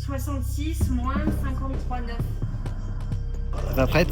66 moins 53,9. Pas prête?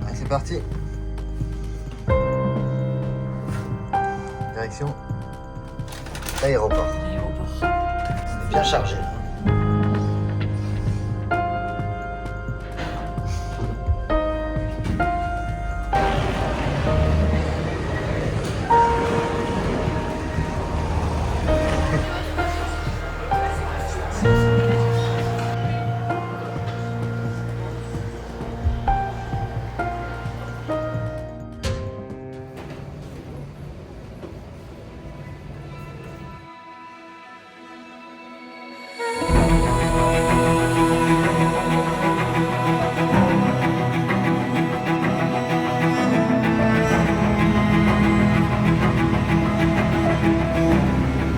Allez, c'est parti. Direction l'aéroport. Bien chargé.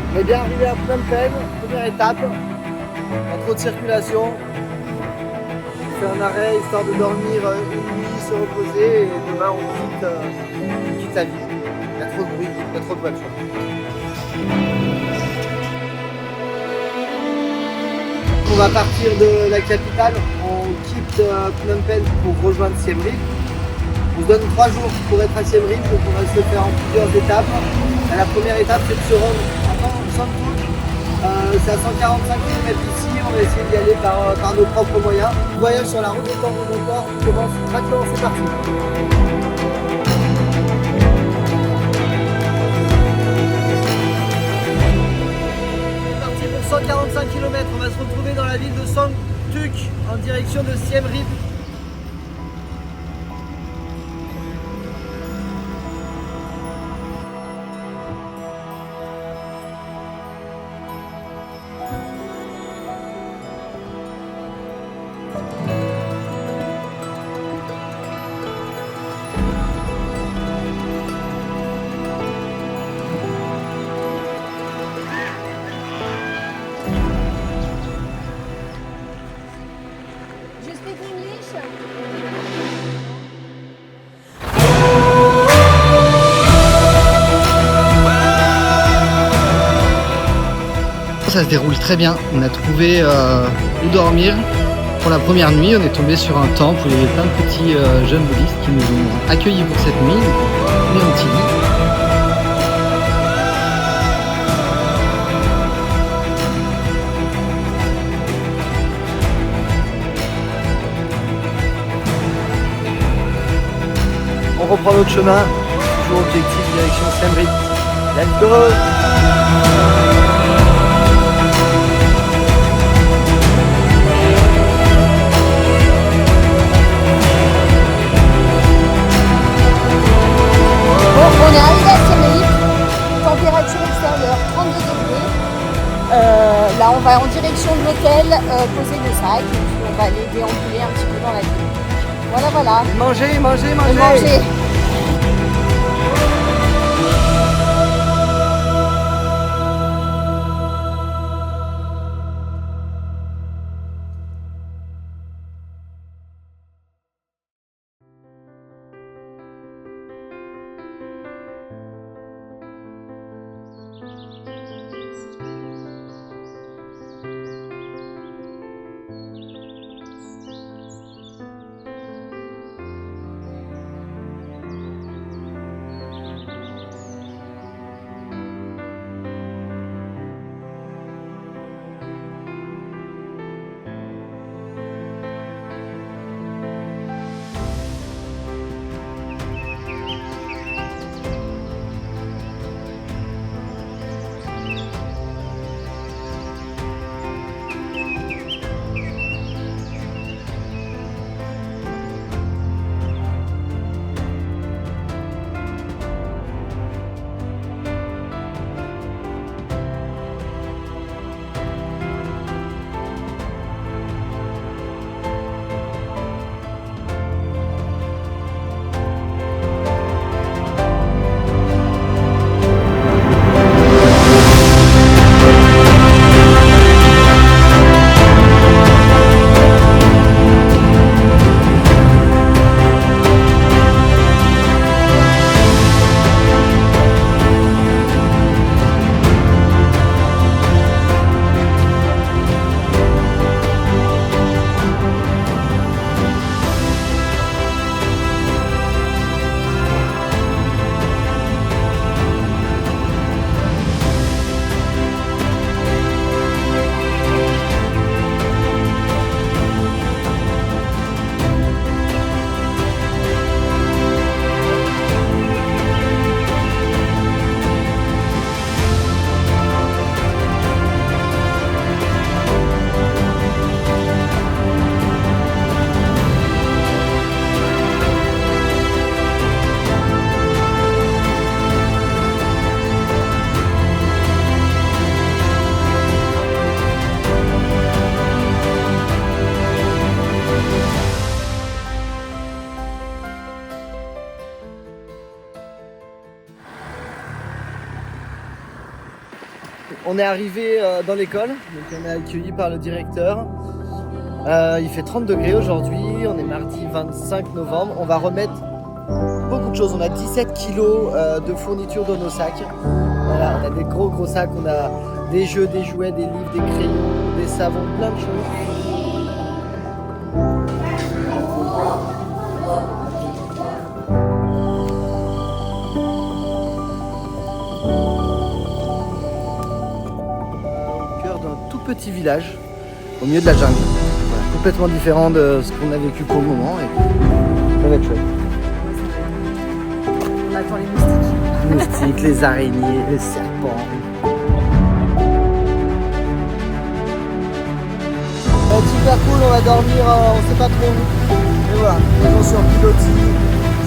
On est bien arrivé à Phnom Penh, première étape, pas trop de circulation. On fait un arrêt histoire de dormir une nuit, se reposer et demain on quitte la ville. Il y a trop de bruit, il y a trop de voitures. On va partir de la capitale, on quitte Phnom Penh pour rejoindre Siem Reap. On se donne 3 jours pour être à Siem Reap, donc on va se faire en plusieurs étapes. La première étape c'est de se rendre à Son Phuc. C'est à 145 km d'ici, on va essayer d'y aller par nos propres moyens. Le voyage sur la route des temps remontants commence maintenant, c'est parti. C'est parti pour 145 km, on va se retrouver dans la ville de Son Phuc en direction de Siem Reap. Ça se déroule très bien, on a trouvé où dormir pour la première nuit, on est tombé sur un temple où il y avait plein de petits jeunes bouddhistes qui nous ont accueillis pour cette nuit, on est un petit lit. On reprend notre chemin, toujours objectif direction Siem Reap. Let's go! On est arrivé à Siem Reap, température extérieure 32 degrés. Là on va en direction de l'hôtel, poser le sac et puis on va aller déambuler un petit peu dans la ville. Voilà, voilà. Manger, manger, Et manger! manger. On est arrivé dans l'école, donc on est accueilli par le directeur. Il fait 30 degrés aujourd'hui, on est mardi 25 novembre. On va remettre beaucoup de choses. On a 17 kilos de fournitures dans nos sacs. Voilà, on a des gros sacs, on a des jeux, des jouets, des livres, des crayons, des savons, plein de choses. Au cœur d'un tout petit village, au milieu de la jungle. Voilà, complètement différent de ce qu'on a vécu pour le moment et ça va être chouette. On attend les moustiques. Les moustiques, les araignées, les serpents. Super cool, on va dormir, on sait pas trop où. Mais voilà, maison sur pilotis,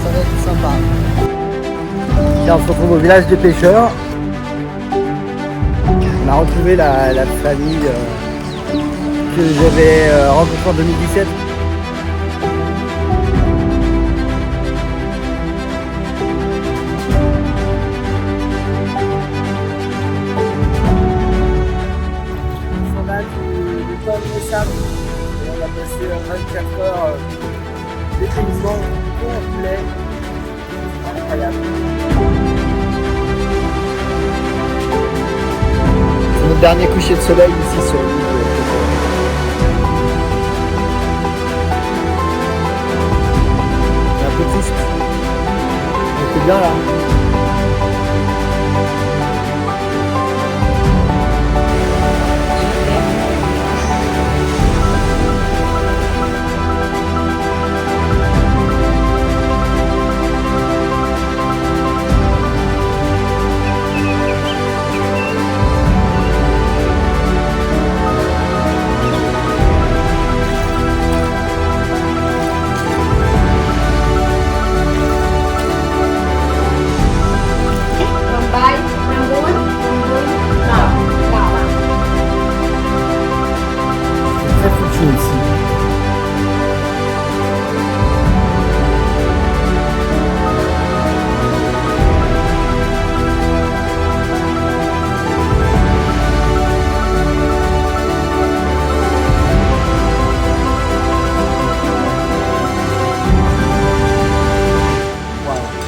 ça va être sympa. Tiens, on se retrouve au village des pêcheurs. On a retrouvé la famille que j'avais rencontrée en 2017. Et on a passé 24 heures d'épuisement complet. Incroyable. C'est notre dernier coucher de soleil ici sur l'île. C'est un peu triste. On était bien là.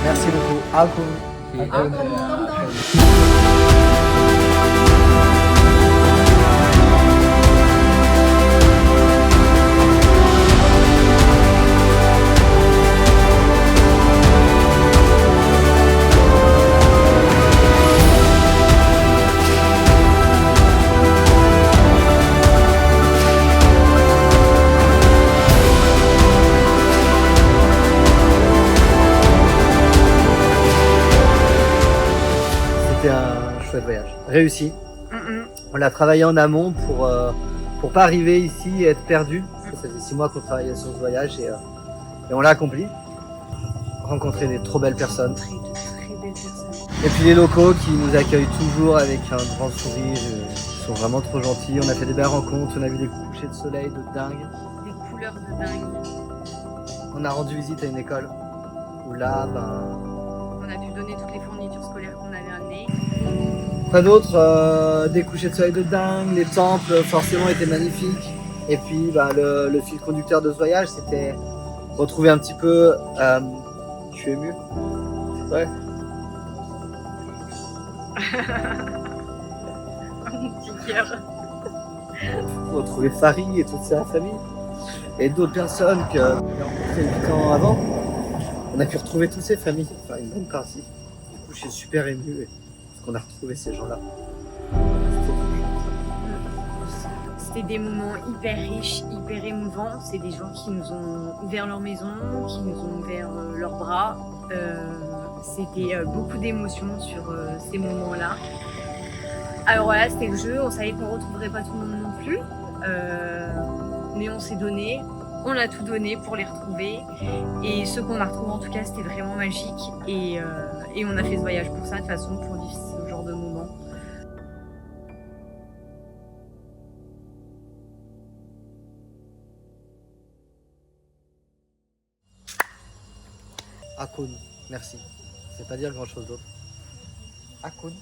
Merci beaucoup. Akun. C'était un chouette voyage. Réussi. On l'a travaillé en amont pour pas arriver ici et être perdu. Ça faisait 6 mois qu'on travaillait sur ce voyage et on l'a accompli. Rencontrer des trop belles personnes. Très belles personnes. Et puis les locaux qui nous accueillent toujours avec un grand sourire. Ils sont vraiment trop gentils. On a fait des belles rencontres. On a vu des couchers de soleil de dingue. Des couleurs de dingue. On a rendu visite à une école où là, On a pu donner toutes les fournitures scolaires qu'on avait amenées. quoi d'autre, des couchers de soleil de dingue, les temples forcément étaient magnifiques. Et puis le fil conducteur de ce voyage, c'était retrouver un petit peu... je suis ému. Ouais. Mon petit cœur. Retrouver Farid et toute sa famille. Et d'autres personnes que j'ai rencontrées 8 ans avant. On a pu retrouver toutes ces familles, enfin une bonne partie. Du coup, je suis super ému parce qu'on a retrouvé ces gens-là. C'était des moments hyper riches, hyper émouvants. C'est des gens qui nous ont ouvert leur maison, qui nous ont ouvert leurs bras. C'était beaucoup d'émotions sur ces moments-là. Alors voilà, c'était le jeu. On savait qu'on ne retrouverait pas tout le monde non plus. Mais on s'est donné. On a tout donné pour les retrouver. Et ceux qu'on a retrouvés, en tout cas, c'était vraiment magique. Et on a fait ce voyage pour ça, de toute façon, pour vivre ce genre de moment. Akun, merci. Je ne sais pas dire grand chose d'autre. Akun.